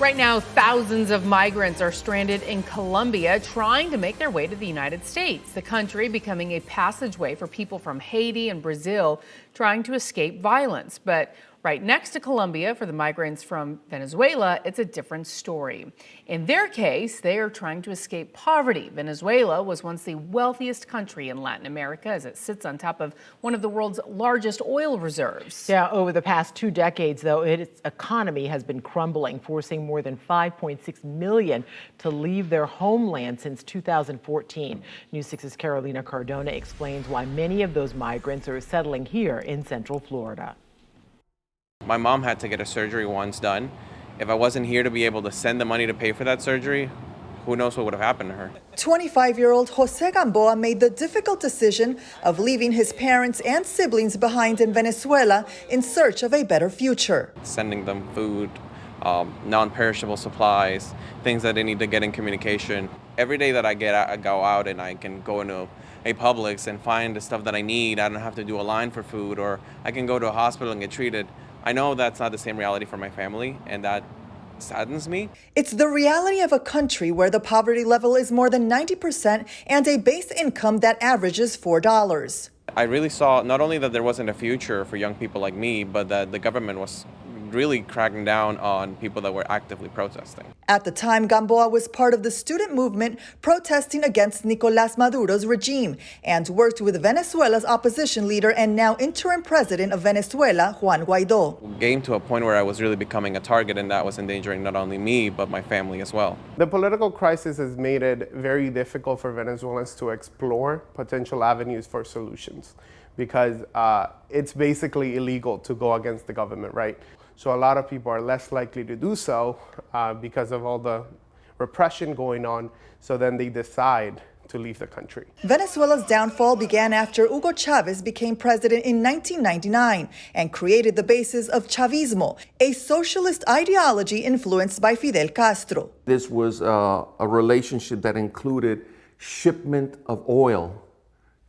Right now, thousands of migrants are stranded in Colombia trying to make their way to the United States, the country becoming a passageway for people from Haiti and Brazil trying to escape violence. But right next to Colombia, for the migrants from Venezuela, it's a different story. In their case, they are trying to escape poverty. Venezuela was once the wealthiest country in Latin America as it sits on top of one of the world's largest oil reserves. Yeah, over the past 2 decades, though, its economy has been crumbling, forcing more than 5.6 million to leave their homeland since 2014. News 6's Carolina Cardona explains why many of those migrants are settling here in Central Florida. My mom had to get a surgery once done. If I wasn't here to be able to send the money to pay for that surgery, who knows what would have happened to her. 25-year-old Jose Gamboa made the difficult decision of leaving his parents and siblings behind in Venezuela in search of a better future. Sending them food, non-perishable supplies, things that they need to get in communication. Every day that I go out and I can go into a Publix and find the stuff that I need. I don't have to do a line for food, or I can go to a hospital and get treated. I know that's not the same reality for my family, and that saddens me. It's the reality of a country where the poverty level is more than 90% and a base income that averages $4. I really saw not only that there wasn't a future for young people like me, but that the government was really cracking down on people that were actively protesting. At the time, Gamboa was part of the student movement protesting against Nicolás Maduro's regime and worked with Venezuela's opposition leader and now interim president of Venezuela, Juan Guaidó. Came to a point where I was really becoming a target, and that was endangering not only me, but my family as well. The political crisis has made it very difficult for Venezuelans to explore potential avenues for solutions because it's basically illegal to go against the government, right? So a lot of people are less likely to do so because of all the repression going on. So then they decide to leave the country. Venezuela's downfall began after Hugo Chavez became president in 1999 and created the basis of Chavismo, a socialist ideology influenced by Fidel Castro. This was a relationship that included shipment of oil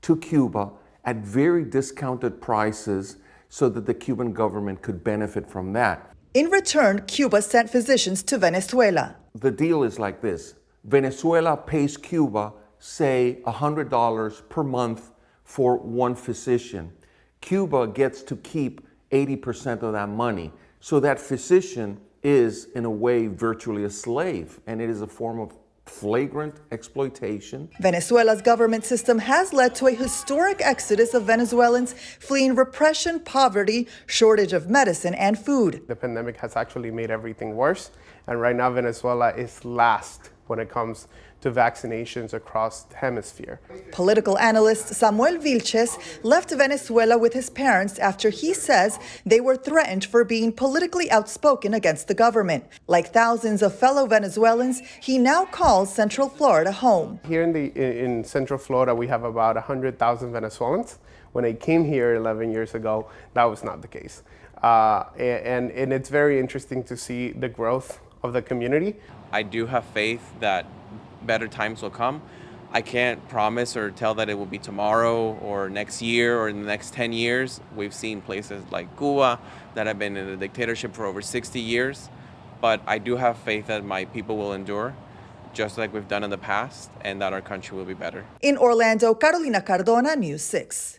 to Cuba at very discounted prices so that the Cuban government could benefit from that. In return, Cuba sent physicians to Venezuela. The deal is like this. Venezuela pays Cuba, say, $100 per month for one physician. Cuba gets to keep 80% of that money. So that physician is, in a way, virtually a slave, and it is a form of flagrant exploitation. Venezuela's government system has led to a historic exodus of Venezuelans fleeing repression, poverty, shortage of medicine and food. The pandemic has actually made everything worse, and right now Venezuela is last when it comes to vaccinations across the hemisphere. Political analyst Samuel Vilches left Venezuela with his parents after he says they were threatened for being politically outspoken against the government. Like thousands of fellow Venezuelans, he now calls Central Florida home. Here in Central Florida, we have about 100,000 Venezuelans. When I came here 11 years ago, that was not the case. And it's very interesting to see the growth of the community. I do have faith that better times will come. I can't promise or tell that it will be tomorrow or next year or in the next 10 years. We've seen places like Cuba that have been in a dictatorship for over 60 years. But I do have faith that my people will endure, just like we've done in the past, and that our country will be better. In Orlando, Carolina Cardona, News 6.